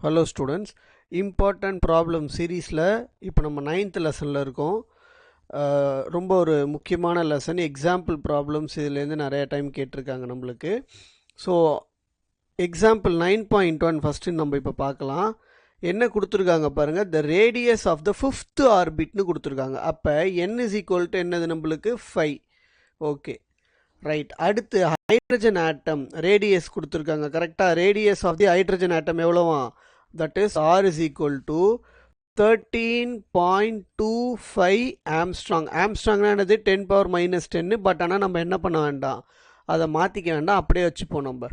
Hello students, important problem சீரீஸில் இப்போ நம்ம 9th லெசனில் இருக்கோம். ரொம்ப ஒரு முக்கியமான லெசன். எக்ஸாம்பிள் ப்ராப்ளம்ஸ் இதுலேருந்து நிறைய டைம் கேட்டிருக்காங்க நம்மளுக்கு. ஸோ எக்ஸாம்பிள் 9.1 ஃபஸ்ட்டு நம்ம இப்போ பார்க்கலாம். என்ன கொடுத்துருக்காங்க பாருங்கள், the radius of the 5th ஆர்பிட்னு கொடுத்துருக்காங்க. அப்போ n இஸ் ஈக்குவல் டு என்னது நம்மளுக்கு 5. Okay right. அடுத்து ஹைட்ரஜன் ஆட்டம் ரேடியஸ் கொடுத்துருக்காங்க. கரெக்டாக radius of the hydrogen atom எவ்வளோவா? That is r is equal to 13.25 angstrom. ஆம்ஸ்ட்ராங்னா என்னது? 10⁻⁻10. பட் ஆனால் நம்ம என்ன பண்ண வேண்டாம், அதை மாற்றிக்க வேண்டாம், அப்படியே வச்சுப்போம் நம்ம.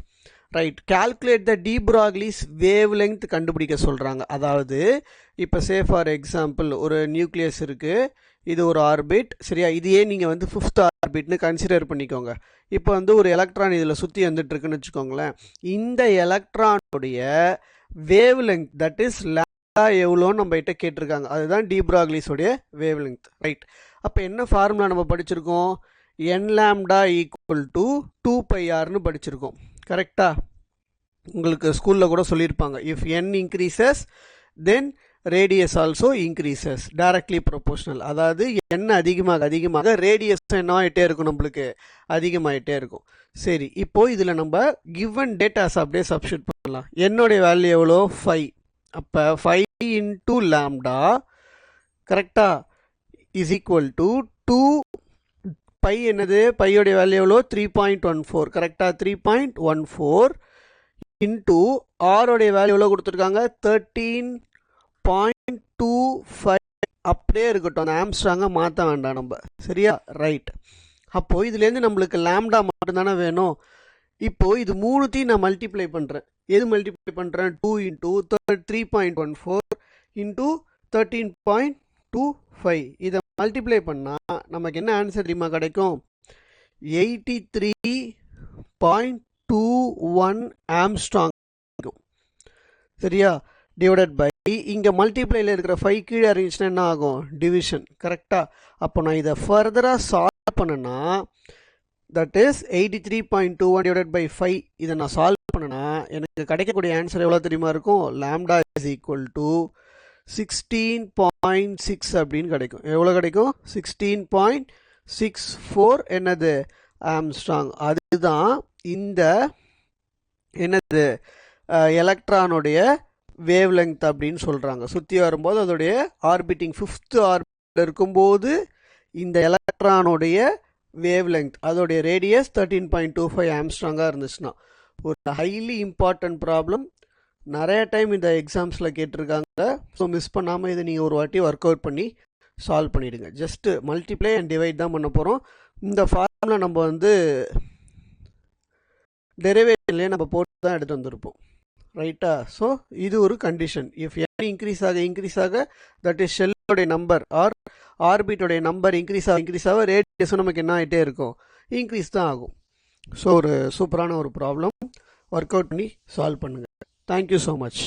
Right. Calculate the de Broglie wavelength கண்டுபிடிக்க சொல்கிறாங்க. அதாவது இப்போ சே ஃபார் எக்ஸாம்பிள் ஒரு நியூக்ளியஸ் இருக்குது, இது ஒரு ஆர்பிட், சரியா? இதையே நீங்கள் வந்து 5th ஆர்பிட்னு கன்சிடர் பண்ணிக்கோங்க. இப்போ வந்து ஒரு எலக்ட்ரான் இதில் சுற்றி வந்துட்டுருக்குன்னு வச்சுக்கோங்களேன். இந்த எலக்ட்ரானுடைய wavelength that is lambda எவ்வளோன்னு நம்ம கிட்ட கேட்டிருக்காங்க. அதுதான் டி ப்ராக்லிஸோடைய வேவ் லெங்த். ரைட். அப்போ என்ன ஃபார்முலா நம்ம படிச்சிருக்கோம்? n லாம்டா ஈக்குவல் டு 2πrனு படிச்சிருக்கோம். கரெக்டாக உங்களுக்கு ஸ்கூலில் கூட சொல்லியிருப்பாங்க, if n increases then radius also increases, directly proportional. அதாவது n அதிகமாக அதிகமாக ரேடியஸ் என்ன ஆகிட்டே இருக்கும், நம்மளுக்கு அதிகமாகிட்டே இருக்கும். சரி, இப்போது இதில் நம்ம கிவன் டேட்டாஸ் அப்படியே சப்ஸ்டியூட் பண்ணலாம். என்னுடைய வேல்யூ எவ்வளோ? 5. அப்போ 5 இன்டூ லாம்டா கரெக்டாக இஸ் ஈக்குவல் டு 2 பை. என்னது பையோடைய வேல்யூ எவ்வளோ? 3.14. கரெக்டாக 3.14 இன்டூ ஆரோடைய வேல்யூ எவ்வளோ கொடுத்துருக்காங்க? 13.25. அப்படியே இருக்கட்டும், அந்த ஆம்ஸ்ட்ராங்கை மாற்ற வேண்டாம் நம்ம, சரியா? ரைட். அப்போது இதுலேருந்து நம்மளுக்கு லாம்டா மட்டும்தானே வேணும். இப்போது இது மூணுத்தையும் நான் மல்டிப்ளை பண்ணுறேன். எது மல்டிப்ளை பண்ணுறேன்? 2 இன்டூ 3.14 இன்டூ 13.25. இதை மல்டிப்ளை பண்ணால் நமக்கு என்ன ஆன்சர் தெரியுமா கிடைக்கும்? 83.21 ஆம்ஸ்ட்ராங், சரியா? டிவைடட் பை இங்கே மல்டிப்ளைல இருக்கிற 5 கீழே இருந்துச்சுன்னா என்ன ஆகும்? டிவிஷன். கரெக்டாக? அப்போ நான் இதை ஃபர்தராக சால்வ் பண்ணேன்னா தட் இஸ் 83.21 டிவைடட் பை 5. இதை நான் சால்வ் பண்ணேன்னா எனக்கு கிடைக்கக்கூடிய ஆன்சர் எவ்வளோ தெரியுமா இருக்கும்? லாம்டா இஸ் ஈக்குவல் டு 16.6 அப்படின்னு கிடைக்கும். எவ்வளோ கிடைக்கும்? 16.64 என்னது? ஆம்ஸ்ட்ராங். அதுதான் இந்த என்னது எலக்ட்ரானுடைய வேவ் லெங்த் அப்படின்னு சொல்கிறாங்க. சுற்றி வரும்போது அதோடைய ஆர்பிட்டிங் 5th ஆர்பிட்டில் இருக்கும்போது இந்த எலக்ட்ரானுடைய வேவ் லெங்த், அதோடைய ரேடியஸ் 13.25 ஆம்ஸ்ட்ராங்காக இருந்துச்சுன்னா ஒரு ஹைலி இம்பார்ட்டன்ட் ப்ராப்ளம். நிறைய டைம் இந்த எக்ஸாம்ஸில் கேட்டிருக்காங்க. ஸோ மிஸ் பண்ணாமல் இதை நீங்கள் ஒரு வாட்டி ஒர்க் அவுட் பண்ணி சால்வ் பண்ணிவிடுங்க. ஜஸ்ட்டு மல்டிப்ளை அண்ட் டிவைட் தான் பண்ண போகிறோம். இந்த ஃபார்முலா நம்ம வந்து டெரிவேஷன்லேயே நம்ம போட்டு தான் எடுத்து வந்திருப்போம். ரைட்டா? ஸோ இது ஒரு கண்டிஷன். இஃப் n இன்க்ரீஸ் ஆக தட் இஸ் ஷெல்லோடைய நம்பர் ஆர் ஆர்பிட்டோடைய நம்பர் இன்க்ரீஸ் ஆக ரேடியஸும் நமக்கு என்ன ஆகிட்டே இருக்கும்? இன்க்ரீஸ் தான் ஆகும். ஸோ ஒரு சூப்பரான ஒரு ப்ராப்ளம். ஒர்க் அவுட் பண்ணி சால்வ் பண்ணுங்கள். Thank you so much.